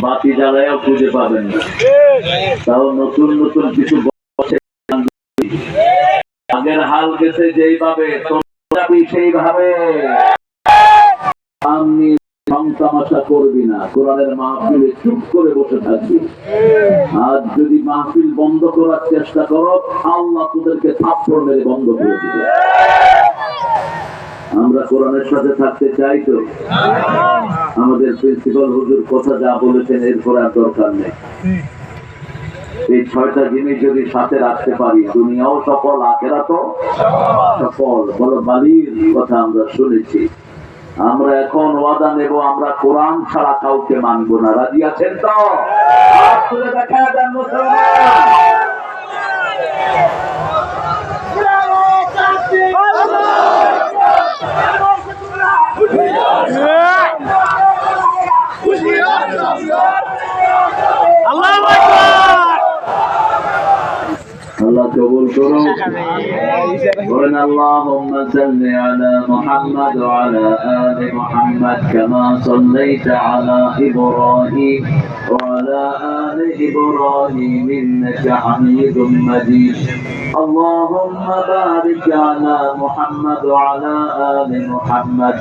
বাতি জ্বালায়ও খুঁজে পাবেন না। তাও নতুন নতুন কিছু আগের হাল গেছে যেইভাবে সেইভাবে আমি সংতামাশা করবি না, কোরআনের মাহফিলে চুপ করে বসে থাকবি। আর যদি মাহফিল বন্ধ করার চেষ্টা করো, আল্লাহ তোদেরকে থাপ্পড় মেরে বন্ধ করে দিবে। আমরা কোরআনের সাথে থাকতে চাই তো? আমাদের প্রিন্সিপাল হুজুর কথা যা বলেছেন এরপর আর দরকার নেই। এই 6টা জিনিস যদি সাথে রাখতে পারি, দুনিয়াও সফল, আখিরাতও সফল। বলো বালির কথা আমরা শুনেছি। আমরা এখন ওয়াদা নেব, আমরা কোরআন ছাড়া কাউকে মানব না। রাজি আছেন তো? হাত তুলে দেখা দেন মুসলমান। আল্লাহ কবুল করুন। বলেন আল্লাহুম্মা সাল্লি আলা মুহাম্মাদ ওয়া আলা আলি মুহাম্মাদ কামা সাল্লাইতা আলা ইব্রাহিম ওয়া আলা আলি ইব্রাহিম ইন্নাকা হামিদুম মাজিদ। আল্লাহুম্মা বারিক আলা মুহাম্মাদ ওয়া আলা আলি মুহাম্মাদ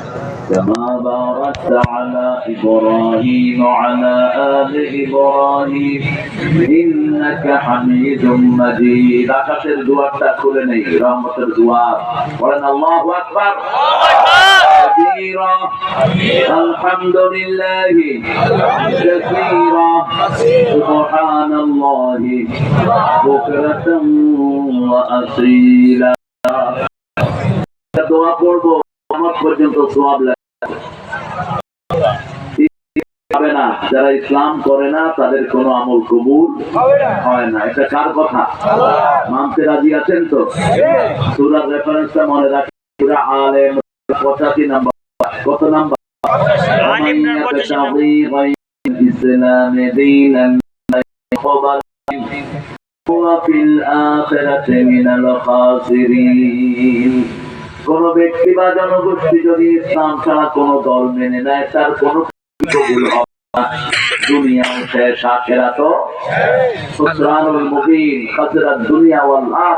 কামা বারাকতা আলা ইব্রাহিম ওয়া আলা আলি ইব্রাহিম ইন্নাকা হামিদুম মাজিদ। আকাশের দুয়ারটা খুলে নেই, রহমতের দুয়ার। বলেন আল্লাহু আকবার। আলহামদুলিল্লাহি কাসীরা সুবহানাল্লাহি বুকরাতান ওয়া আসীলা। দোয়া পড়ব কিয়ামত পর্যন্ত সওয়াব লাগবে না। যারা ইসলাম করে না তাদের কোনো আমল কবুল হয় না। এটা কার কথা? মানতে রাজি আছেন তো? সূরার রেফারেন্সটা মনে রাখেন, সূরা আলে ইমরান 85 নাম্বার। কত নাম্বার? আলে ইমরান 85 ইসলাম দীনান কবাল ওয়া ফিল আখিরাতি মিনাল খাসিরিন। কোন ব্যক্তি বা জনগোষ্ঠী যদি ইসলাম ছাড়া কোন দল মেনে নেয়, তার কোন কবুল হবে না। দুনিয়াও শেষ, আখিরাতও। খুসরানুল মুবিন, খাসরাত দুনিয়া ওয়াল আখিরাহ।